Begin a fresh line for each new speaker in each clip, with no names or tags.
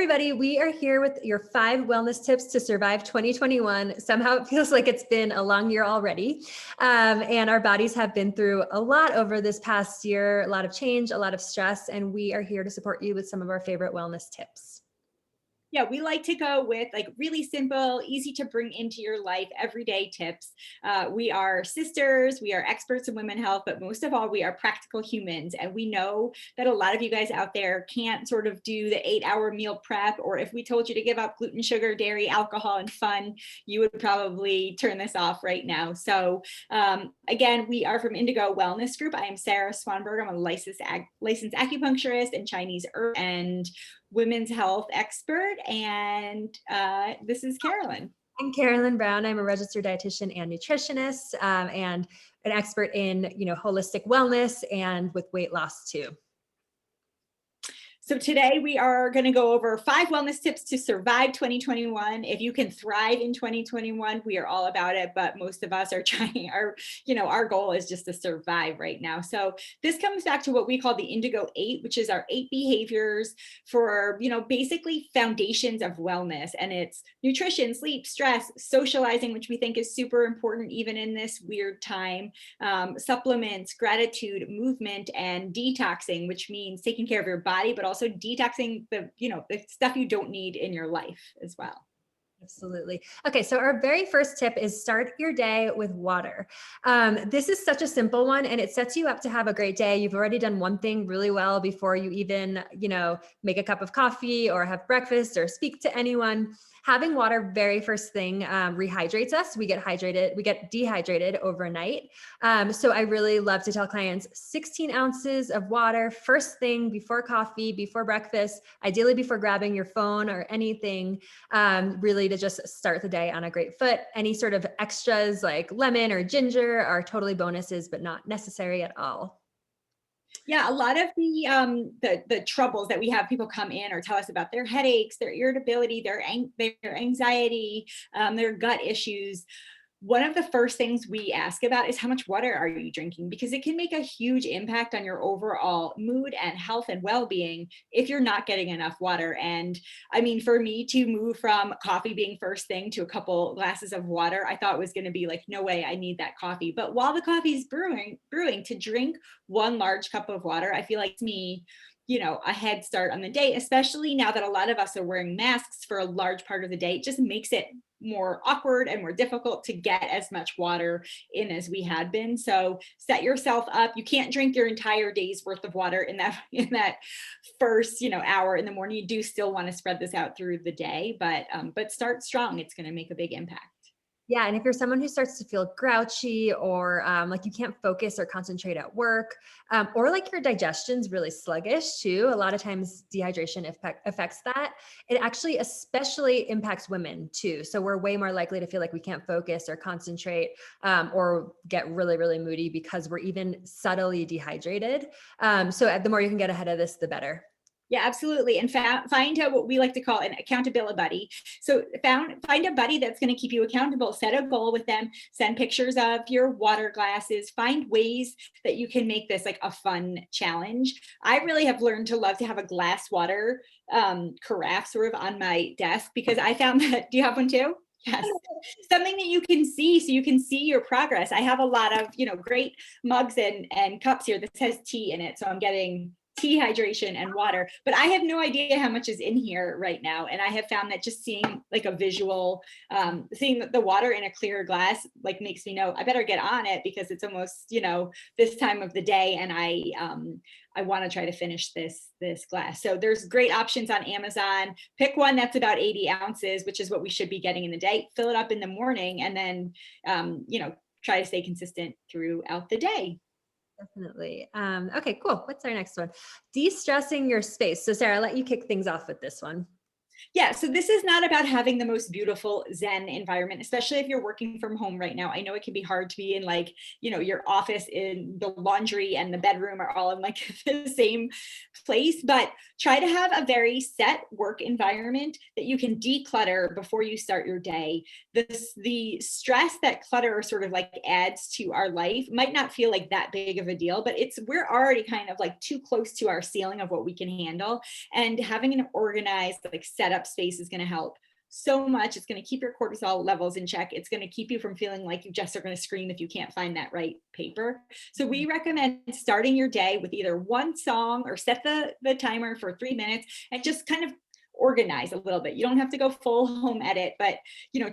everybody. We are here with your 5 wellness tips to survive 2021. Somehow it feels like it's been a long year already. And our bodies have been through a lot over this past year, a lot of change, a lot of stress, and we are here to support you with some of our favorite wellness tips.
Yeah, we like to go with like really simple, easy to bring into your life, everyday tips. We are sisters, we are experts in women health, but most of all, we are practical humans. And we know that a lot of you guys out there can't sort of do the 8-hour meal prep, or if we told you to give up gluten, sugar, dairy, alcohol, and fun, you would probably turn this off right now. So again, we are from Indigo Wellness Group. I am Sarah Swanberg. I'm a licensed acupuncturist and Chinese herb and women's health expert. And this is Carolyn.
I'm Carolyn Brown. I'm a registered dietitian and nutritionist, and an expert in, holistic wellness and with weight loss too.
So today we are going to go over 5 wellness tips to survive 2021. If you can thrive in 2021, we are all about it, but most of us are trying our goal is just to survive right now. So this comes back to what we call the Indigo 8, which is our 8 behaviors for, basically foundations of wellness. And it's nutrition, sleep, stress, socializing, which we think is super important even in this weird time, supplements, gratitude, movement, and detoxing, which means taking care of your body, but also detoxing the stuff you don't need in your life as well.
Absolutely. Okay, so our very first tip is start your day with water. This is such a simple one, and it sets you up to have a great day. You've already done one thing really well before you even, make a cup of coffee or have breakfast or speak to anyone. Having water very first thing rehydrates us. We get dehydrated overnight. So I really love to tell clients 16 ounces of water first thing before coffee, before breakfast, ideally before grabbing your phone or anything, really to just start the day on a great foot. Any sort of extras like lemon or ginger are totally bonuses, but not necessary at all.
Yeah, a lot of the troubles that we have people come in or tell us about their headaches, their irritability, their anxiety, their gut issues. One of the first things we ask about is how much water are you drinking? Because it can make a huge impact on your overall mood and health and well-being if you're not getting enough water. And I mean, for me to move from coffee being first thing to a couple glasses of water, I thought was going to be like, no way, I need that coffee. But while the coffee is brewing, to drink one large cup of water, I feel like it's me, a head start on the day, especially now that a lot of us are wearing masks for a large part of the day. It just makes it more awkward and more difficult to get as much water in as we had been. So set yourself up. You can't drink your entire day's worth of water in that first, hour in the morning. You do still want to spread this out through the day, but start strong. It's going to make a big impact.
Yeah. And if you're someone who starts to feel grouchy or like you can't focus or concentrate at work, or like your digestion's really sluggish too, a lot of times dehydration affects that. It actually especially impacts women too. So we're way more likely to feel like we can't focus or concentrate, or get really, really moody because we're even subtly dehydrated. So the more you can get ahead of this, the better.
Yeah, absolutely. And find out what we like to call an accountability buddy. So find a buddy that's going to keep you accountable. Set a goal with them. Send pictures of your water glasses. Find ways that you can make this like a fun challenge. I really have learned to love to have a glass water carafe sort of on my desk because I found that. Do you have one too? Yes. Something that you can see so you can see your progress. I have a lot of, great mugs and cups here that says tea in it. So I'm getting tea, hydration, and water, but I have no idea how much is in here right now. And I have found that just seeing like a visual, seeing the water in a clear glass, like makes me know I better get on it because it's almost, this time of the day. And I want to try to finish this glass. So there's great options on Amazon. Pick one that's about 80 ounces, which is what we should be getting in the day. Fill it up in the morning and then, try to stay consistent throughout the day.
Definitely. Okay, cool. What's our next one? De-stressing your space. So Sarah, I'll let you kick things off with this one.
Yeah, so this is not about having the most beautiful Zen environment, especially if you're working from home right now. I know it can be hard to be in like, your office, in the laundry and the bedroom are all in like the same place, but try to have a very set work environment that you can declutter before you start your day. The stress that clutter sort of like adds to our life might not feel like that big of a deal, but we're already kind of like too close to our ceiling of what we can handle. And having an organized, like setup space is going to help so much. It's going to keep your cortisol levels in check. It's going to keep you from feeling like you just are going to scream if you can't find that right paper. So we recommend starting your day with either one song or set the timer for 3 minutes and just kind of organize a little bit. You don't have to go full home edit, but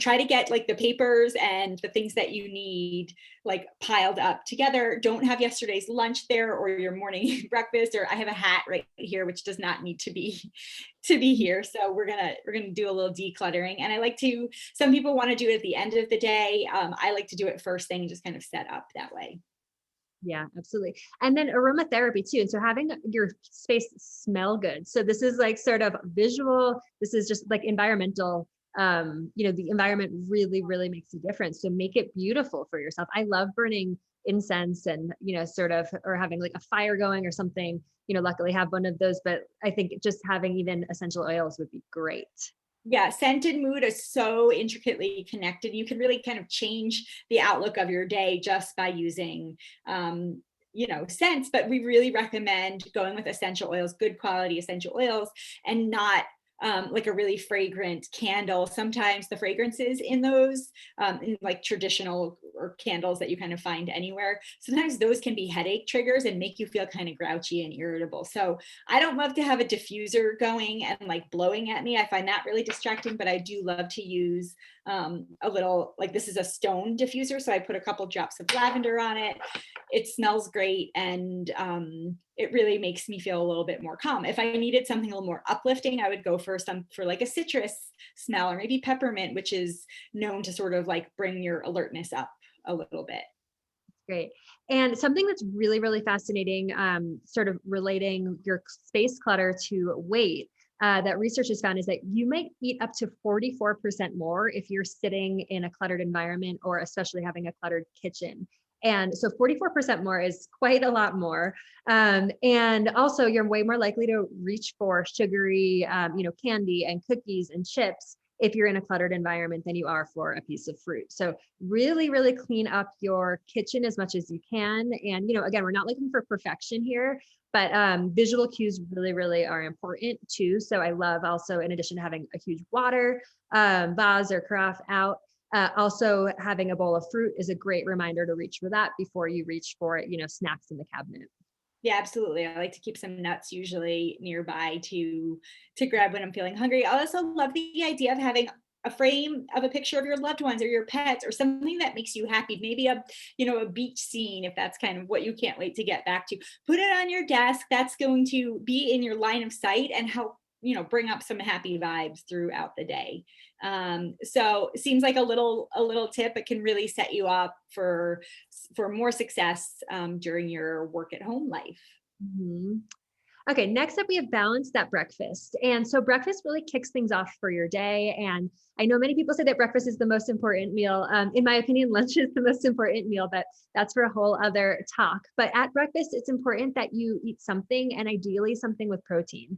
try to get like the papers and the things that you need like piled up together. Don't have yesterday's lunch there or your morning breakfast, or I have a hat right here which does not need to be here. So we're gonna do a little decluttering. And some people want to do it at the end of the day. I like to do it first thing and just kind of set up that way.
Yeah, absolutely. And then aromatherapy too. And so having your space smell good. So this is like sort of visual, this is just like environmental. The environment really, really makes a difference. So make it beautiful for yourself. I love burning incense and, sort of, or having like a fire going or something, luckily have one of those, but I think just having even essential oils would be great.
Yeah, scent and mood is so intricately connected. You can really kind of change the outlook of your day just by using scents, but we really recommend going with essential oils, good quality essential oils, and not like a really fragrant candle. Sometimes the fragrances in those, in like traditional or candles that you kind of find anywhere, sometimes those can be headache triggers and make you feel kind of grouchy and irritable. So I don't love to have a diffuser going and like blowing at me. I find that really distracting, but I do love to use a little, like this is a stone diffuser. So I put a couple drops of lavender on it. It smells great, and it really makes me feel a little bit more calm. If I needed something a little more uplifting, I would go for like a citrus smell, or maybe peppermint, which is known to sort of like bring your alertness up a little bit.
Great. And something that's really, really fascinating, sort of relating your space clutter to weight, that research has found is that you might eat up to 44% more if you're sitting in a cluttered environment, or especially having a cluttered kitchen. And so 44% more is quite a lot more. And also you're way more likely to reach for sugary, candy and cookies and chips if you're in a cluttered environment than you are for a piece of fruit. So really, really clean up your kitchen as much as you can. And, again, we're not looking for perfection here, but visual cues really, really are important too. So I love also, in addition to having a huge water vase or carafe out, also having a bowl of fruit is a great reminder to reach for that before you reach for, snacks in the cabinet.
Yeah, absolutely. I like to keep some nuts usually nearby to grab when I'm feeling hungry. I also love the idea of having a frame of a picture of your loved ones or your pets, or something that makes you happy. Maybe a beach scene, if that's kind of what you can't wait to get back to. Put it on your desk. That's going to be in your line of sight and help bring up some happy vibes throughout the day. So it seems like a little tip. It can really set you up for more success during your work at home life.
Mhm. Okay, next up we have balance that breakfast. And so breakfast really kicks things off for your day. And I know many people say that breakfast is the most important meal. In my opinion, lunch is the most important meal, but that's for a whole other talk. But at breakfast, it's important that you eat something, and ideally something with protein.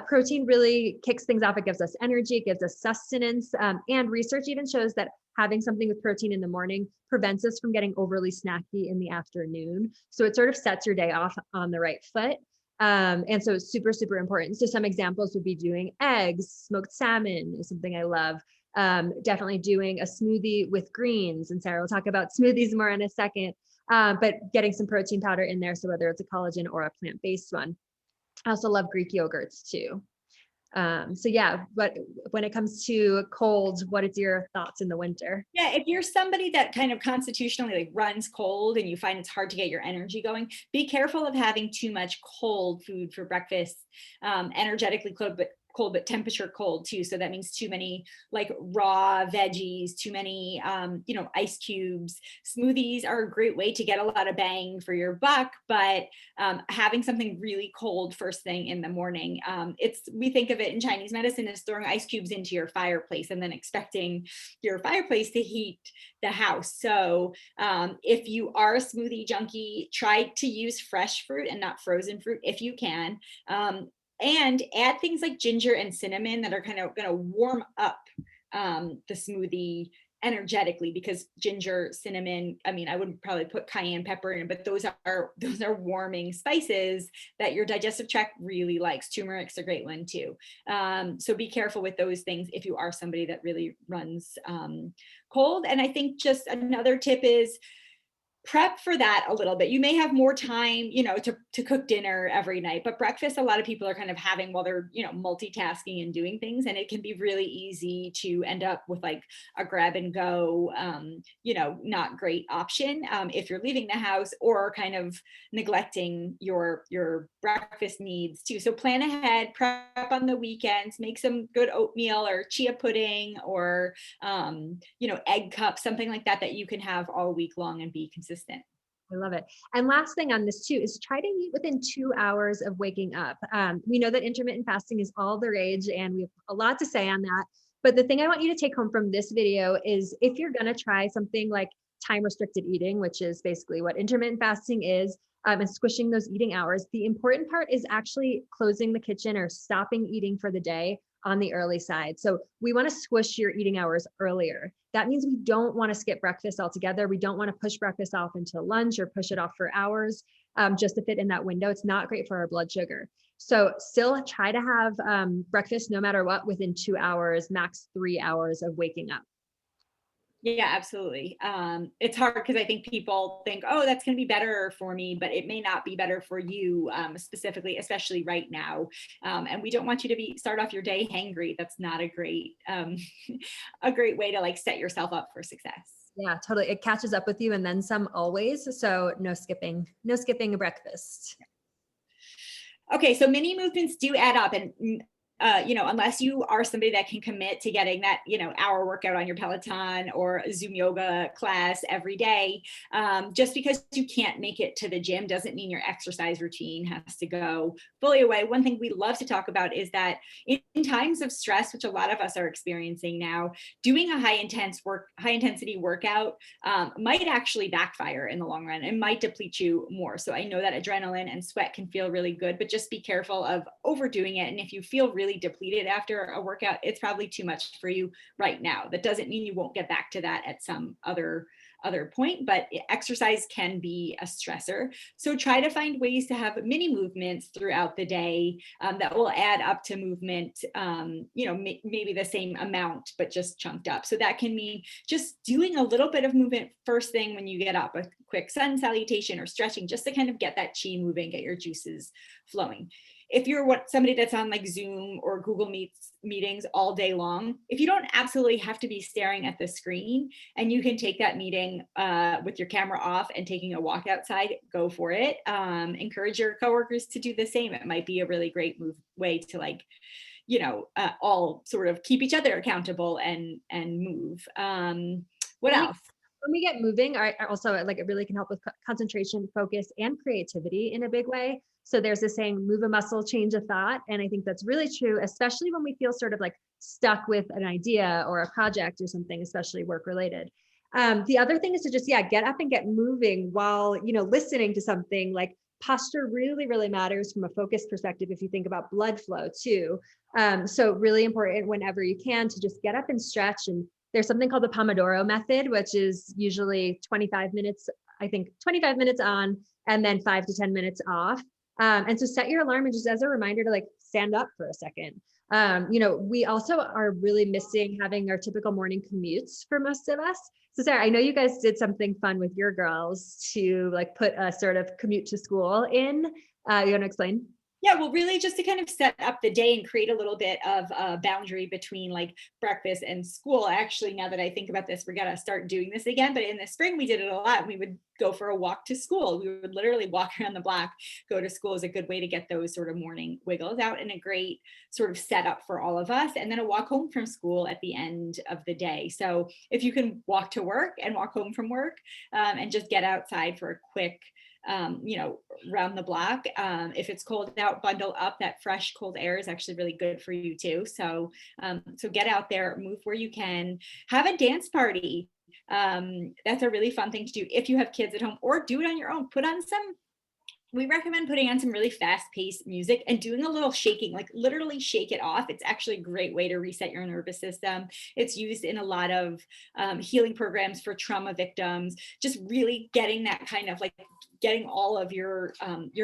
Protein really kicks things off. It gives us energy, it gives us sustenance. And research even shows that having something with protein in the morning prevents us from getting overly snacky in the afternoon. So it sort of sets your day off on the right foot. And so it's super, super important. So some examples would be doing eggs, smoked salmon is something I love. Definitely doing a smoothie with greens. And Sarah will talk about smoothies more in a second, but getting some protein powder in there. So whether it's a collagen or a plant-based one. I also love Greek yogurts too. So yeah, but when it comes to cold, what is your thoughts in the winter?
Yeah, if you're somebody that kind of constitutionally like runs cold and you find it's hard to get your energy going, be careful of having too much cold food for breakfast. Energetically cold, but cold, but temperature cold too. So that means too many like raw veggies, too many, ice cubes. Smoothies are a great way to get a lot of bang for your buck, but having something really cold first thing in the morning, we think of it in Chinese medicine as throwing ice cubes into your fireplace and then expecting your fireplace to heat the house. So if you are a smoothie junkie, try to use fresh fruit and not frozen fruit if you can. And add things like ginger and cinnamon that are kind of going to warm up the smoothie energetically, because ginger, cinnamon, I mean, I would probably put cayenne pepper in, but those are warming spices that your digestive tract really likes. Turmeric's a great one too. So be careful with those things if you are somebody that really runs cold. And I think just another tip is prep for that a little bit. You may have more time, to cook dinner every night, but breakfast, a lot of people are kind of having while they're, multitasking and doing things. And it can be really easy to end up with like a grab and go, not great option if you're leaving the house, or kind of neglecting your breakfast needs too. So plan ahead, prep on the weekends, make some good oatmeal or chia pudding or, egg cups, something like that you can have all week long and be consistent.
I love it. And last thing on this too is try to eat within 2 hours of waking up. We know that intermittent fasting is all the rage, and we have a lot to say on that. But the thing I want you to take home from this video is, if you're going to try something like time restricted eating, which is basically what intermittent fasting is, and squishing those eating hours, the important part is actually closing the kitchen or stopping eating for the day on the early side. So we want to squish your eating hours earlier. That means we don't want to skip breakfast altogether. We don't want to push breakfast off until lunch or push it off for hours just to fit in that window. It's not great for our blood sugar. So still try to have breakfast no matter what within 2 hours, max 3 hours of waking up.
Yeah, absolutely. It's hard because I think people think, oh, that's going to be better for me, but it may not be better for you specifically, especially right now. And we don't want you to start off your day hangry. That's not a great a great way to like set yourself up for success.
Yeah, totally. It catches up with you and then some always. So no skipping a breakfast.
Okay, so mini movements do add up, and unless you are somebody that can commit to getting that, hour workout on your Peloton or a Zoom yoga class every day, just because you can't make it to the gym doesn't mean your exercise routine has to go fully away. One thing we love to talk about is that in times of stress, which a lot of us are experiencing now, doing a high intensity workout might actually backfire in the long run and might deplete you more. So I know that adrenaline and sweat can feel really good, but just be careful of overdoing it. And if you feel really depleted after a workout, it's probably too much for you right now. That doesn't mean you won't get back to that at some other point, but exercise can be a stressor. So try to find ways to have mini movements throughout the day that will add up to movement, maybe the same amount, but just chunked up. So that can mean just doing a little bit of movement first thing when you get up, a quick sun salutation or stretching, just to kind of get that chi moving, get your juices flowing. If you're somebody that's on like Zoom or Google meetings all day long, if you don't absolutely have to be staring at the screen and you can take that meeting with your camera off and taking a walk outside, go for it. Encourage your coworkers to do the same. It might be a really great way to all sort of keep each other accountable and move. What else?
When we get moving, I also like it really can help with concentration, focus, and creativity in a big way. So there's this saying, move a muscle, change a thought. And I think that's really true, especially when we feel sort of like stuck with an idea or a project or something, especially work related. The other thing is to just, get up and get moving while, listening to something. Like posture really, really matters from a focus perspective if you think about blood flow too. So really important whenever you can to just get up and stretch. And there's something called the Pomodoro method, which is usually 25 minutes on and then 5 to 10 minutes off. And so set your alarm and just as a reminder to like stand up for a second. We also are really missing having our typical morning commutes for most of us. So Sarah, I know you guys did something fun with your girls to like put a sort of commute to school in. You want to explain?
Yeah, well, really just to kind of set up the day and create a little bit of a boundary between like breakfast and school. Actually, now that I think about this, we got to start doing this again. But in the spring, we did it a lot. We would go for a walk to school. We would literally walk around the block. Go to school is a good way to get those sort of morning wiggles out, and a great sort of setup for all of us. And then a walk home from school at the end of the day. So if you can walk to work and walk home from work, and just get outside for a quick round the block. If it's cold out, bundle up. That fresh, cold air is actually really good for you too. So get out there, move where you can, have a dance party. That's a really fun thing to do if you have kids at home, or do it on your own. We recommend putting on some really fast paced music and doing a little shaking, like literally shake it off. It's actually a great way to reset your nervous system. It's used in a lot of healing programs for trauma victims, just really getting that kind of like getting all of your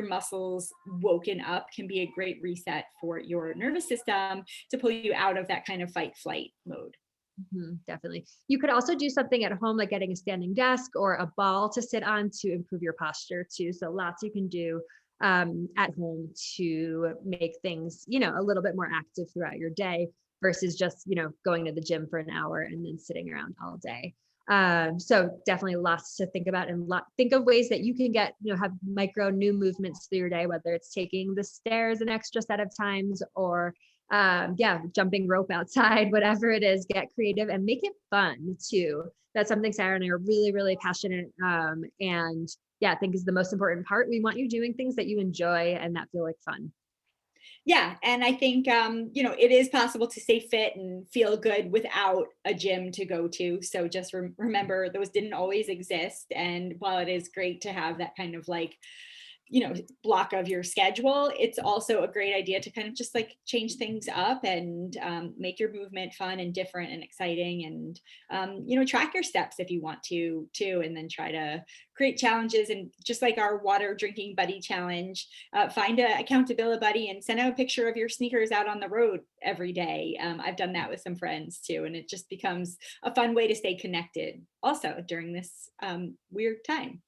muscles woken up can be a great reset for your nervous system to pull you out of that kind of fight flight mode.
Definitely. You could also do something at home, like getting a standing desk or a ball to sit on to improve your posture too. So lots you can do at home to make things, a little bit more active throughout your day versus just, going to the gym for an hour and then sitting around all day. So definitely lots to think about, and think of ways that you can get, have micro new movements through your day, whether it's taking the stairs an extra set of times or jumping rope outside, whatever it is, get creative and make it fun too. That's something Sarah and I are really, really passionate. And I think is the most important part. We want you doing things that you enjoy and that feel like fun.
Yeah, and I think it is possible to stay fit and feel good without a gym to go to. So just remember those didn't always exist, and while it is great to have that kind of like block of your schedule, it's also a great idea to kind of just like change things up and make your movement fun and different and exciting, and track your steps if you want to too, and then try to create challenges. And just like our water drinking buddy challenge, find a accountability buddy and send out a picture of your sneakers out on the road every day. I've done that with some friends too, and it just becomes a fun way to stay connected also during this weird time.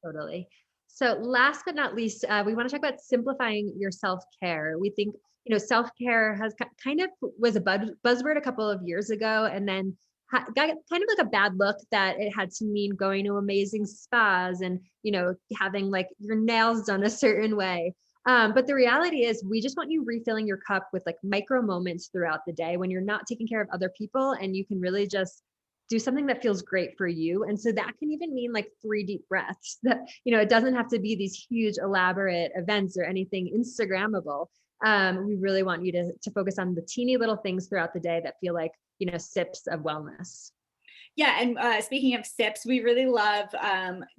Totally. So last but not least, we want to talk about simplifying your self-care. We think, self-care has kind of was a buzzword a couple of years ago, and then got kind of like a bad look that it had to mean going to amazing spas and, having like your nails done a certain way. But the reality is we just want you refilling your cup with like micro moments throughout the day when you're not taking care of other people, and you can really just do something that feels great for you. And so that can even mean like 3 deep breaths that, it doesn't have to be these huge elaborate events or anything Instagrammable. We really want you to focus on the teeny little things throughout the day that feel like, sips of wellness.
Yeah, and speaking of sips, we really love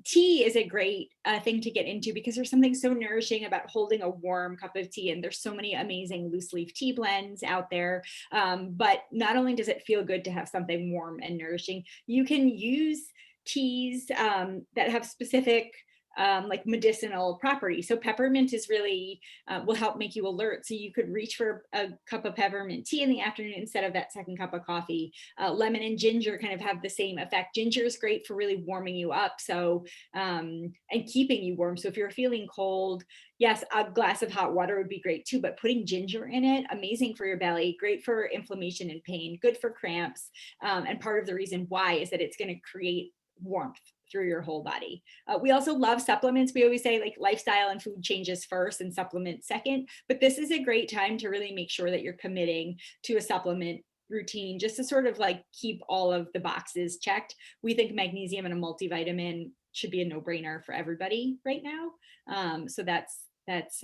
tea is a great thing to get into, because there's something so nourishing about holding a warm cup of tea. And there's so many amazing loose leaf tea blends out there. But not only does it feel good to have something warm and nourishing, you can use teas that have specific like medicinal properties. So peppermint is really will help make you alert. So you could reach for a cup of peppermint tea in the afternoon instead of that second cup of coffee. Lemon and ginger kind of have the same effect. Ginger is great for really warming you up, so and keeping you warm. So if you're feeling cold, yes, a glass of hot water would be great too, but putting ginger in it, amazing for your belly, great for inflammation and pain, good for cramps. And part of the reason why is that it's going to create warmth through your whole body. We also love supplements. We always say like lifestyle and food changes first and supplement second, but this is a great time to really make sure that you're committing to a supplement routine just to sort of like keep all of the boxes checked. We think magnesium and a multivitamin should be a no-brainer for everybody right now. So that's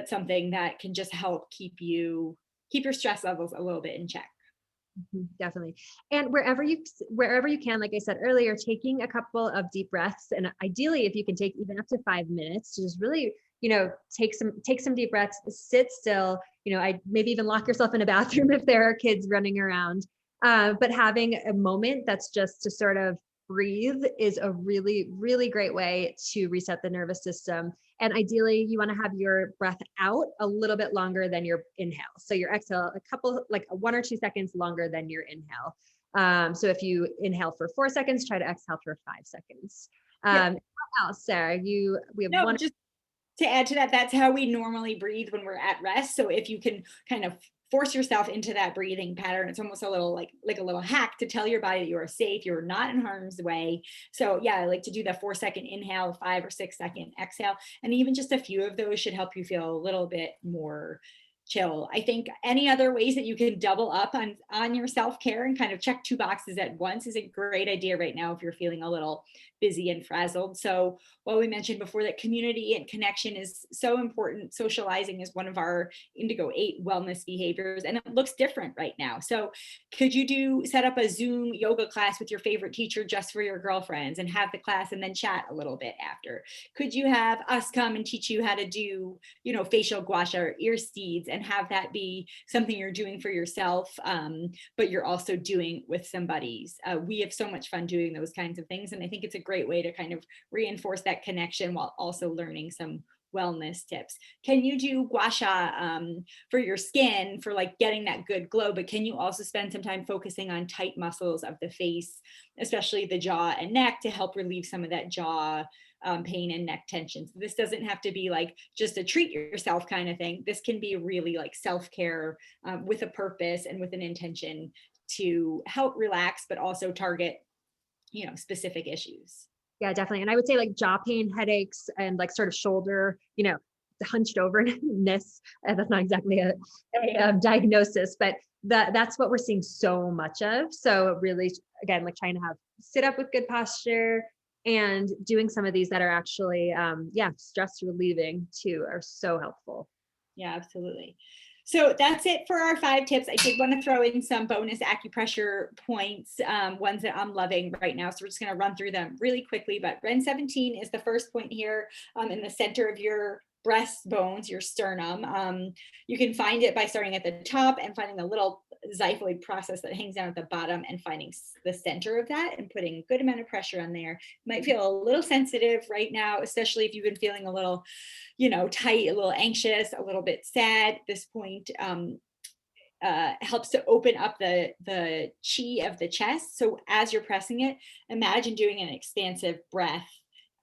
something that can just help keep your stress levels a little bit in check.
Definitely. And wherever you can, like I said earlier, taking a couple of deep breaths, and ideally if you can take even up to 5 minutes to just really, take some deep breaths, sit still, I maybe even lock yourself in a bathroom if there are kids running around. But having a moment that's just to sort of breathe is a really, really great way to reset the nervous system. And ideally, you want to have your breath out a little bit longer than your inhale. So your exhale, a couple, like 1 or 2 seconds longer than your inhale. So if you inhale for 4 seconds, try to exhale for 5 seconds.
Yeah.
What else, Sarah? We have
No,
one.
just to add to that, that's how we normally breathe when we're at rest. So if you can kind of force yourself into that breathing pattern, it's almost a little like a little hack to tell your body that you are safe, you're not in harm's way. So yeah, I like to do the 4-second inhale, 5 or 6 second exhale, and even just a few of those should help you feel a little bit more chill. I think any other ways that you can double up on your self-care and kind of check 2 boxes at once is a great idea right now if you're feeling a little busy and frazzled. So while we mentioned before that community and connection is so important, socializing is one of our Indigo 8 wellness behaviors, and it looks different right now. So could you set up a Zoom yoga class with your favorite teacher just for your girlfriends and have the class and then chat a little bit after? Could you have us come and teach you how to do, facial gua sha or ear seeds, and have that be something you're doing for yourself, but you're also doing with somebody's. We have so much fun doing those kinds of things, and I think it's a great way to kind of reinforce that connection while also learning some wellness tips. Can you do gua sha for your skin, for like getting that good glow, but can you also spend some time focusing on tight muscles of the face, especially the jaw and neck, to help relieve some of that jaw pain and neck tension? So this doesn't have to be like just a treat yourself kind of thing. This can be really like self-care with a purpose and with an intention to help relax, but also target, specific issues.
Yeah, definitely. And I would say like jaw pain, headaches, and like sort of shoulder, hunched overness. That's not exactly a diagnosis, but that's what we're seeing so much of. So really, again, like trying to sit up with good posture and doing some of these that are actually, stress relieving too, are so helpful.
Yeah, absolutely. So that's it for our 5 tips. I did want to throw in some bonus acupressure points, ones that I'm loving right now. So we're just going to run through them really quickly. But Ren 17 is the first point here, in the center of your breastbones, your sternum. You can find it by starting at the top and finding the little xiphoid process that hangs down at the bottom and finding the center of that and putting a good amount of pressure on there. You might feel a little sensitive right now, especially if you've been feeling a little tight, a little anxious, a little bit sad. This point helps to open up the chi of the chest. So as you're pressing it, imagine doing an expansive breath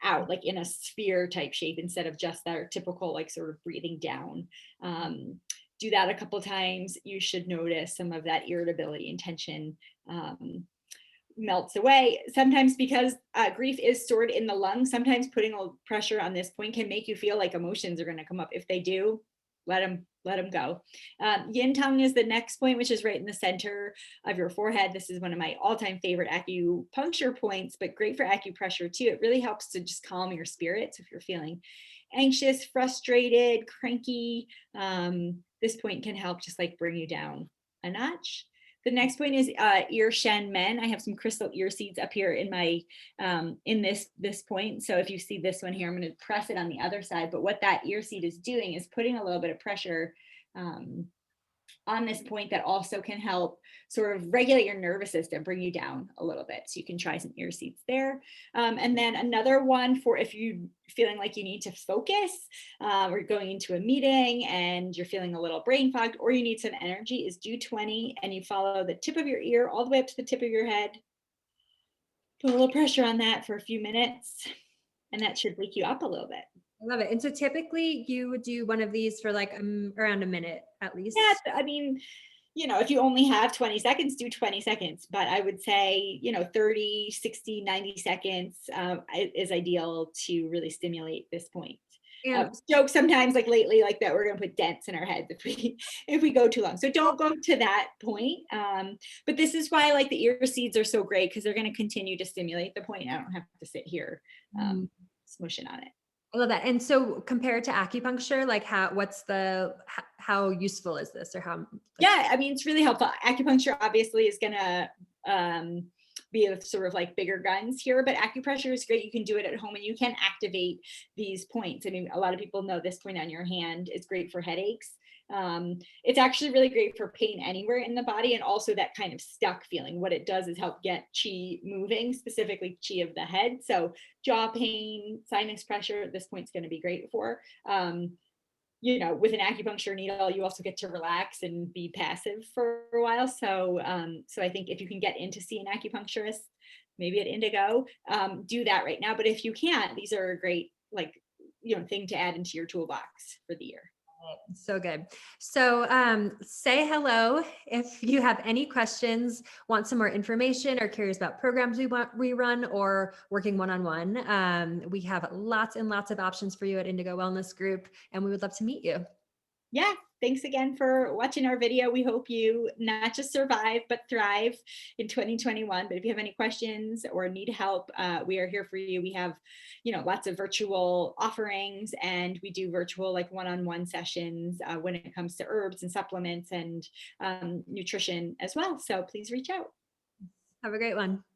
out, like in a sphere type shape, instead of just that typical like sort of breathing down. Do that a couple times. You should notice some of that irritability and tension melts away. Sometimes because grief is stored in the lungs, sometimes putting a little pressure on this point can make you feel like emotions are going to come up. If they do, let them go. Yin tongue is the next point, which is right in the center of your forehead. This is one of my all-time favorite acupuncture points, but great for acupressure too. It really helps to just calm your spirits if you're feeling anxious, frustrated, cranky. This point can help just like bring you down a notch. The next point is ear shen men. I have some crystal ear seeds up here in my in this point. So if you see this one here, I'm going to press it on the other side. But what that ear seed is doing is putting a little bit of pressure on this point that also can help sort of regulate your nervous system, bring you down a little bit. So you can try some ear seeds there. And then another one for if you're feeling like you need to focus, or going into a meeting and you're feeling a little brain fogged, or you need some energy, is do 20, and you follow the tip of your ear all the way up to the tip of your head. Put a little pressure on that for a few minutes, and that should wake you up a little bit.
I love it. And so typically you would do one of these for like around a minute at least.
Yeah, I mean, if you only have 20 seconds, do 20 seconds. But I would say, 30, 60, 90 seconds is ideal to really stimulate this point.
And
Joke sometimes like lately like that we're going to put dents in our heads if we go too long. So don't go to that point. But this is why like the ear seeds are so great, because they're going to continue to stimulate the point. I don't have to sit here smushing on it.
I love that. And so compared to acupuncture, like how useful is this, or how?
Yeah, I mean, it's really helpful. Acupuncture obviously is going to be a sort of like bigger guns here, but acupressure is great. You can do it at home and you can activate these points. I mean, a lot of people know this point on your hand is great for headaches. It's actually really great for pain anywhere in the body, and also that kind of stuck feeling. What it does is help get chi moving, specifically chi of the head. So jaw pain, sinus pressure, this point's going to be great for. With an acupuncture needle, you also get to relax and be passive for a while. So I think if you can get in to see an acupuncturist, maybe at Indigo, do that right now. But if you can't, these are great, like, thing to add into your toolbox for the year.
So good. So say hello if you have any questions, want some more information, or curious about programs we run, or working one-on-one. We have lots and lots of options for you at Indigo Wellness Group, and we would love to meet you.
Yeah, thanks again for watching our video. We hope you not just survive, but thrive in 2021. But if you have any questions or need help, we are here for you. We have, lots of virtual offerings, and we do virtual like one-on-one sessions when it comes to herbs and supplements and nutrition as well. So please reach out.
Have a great one.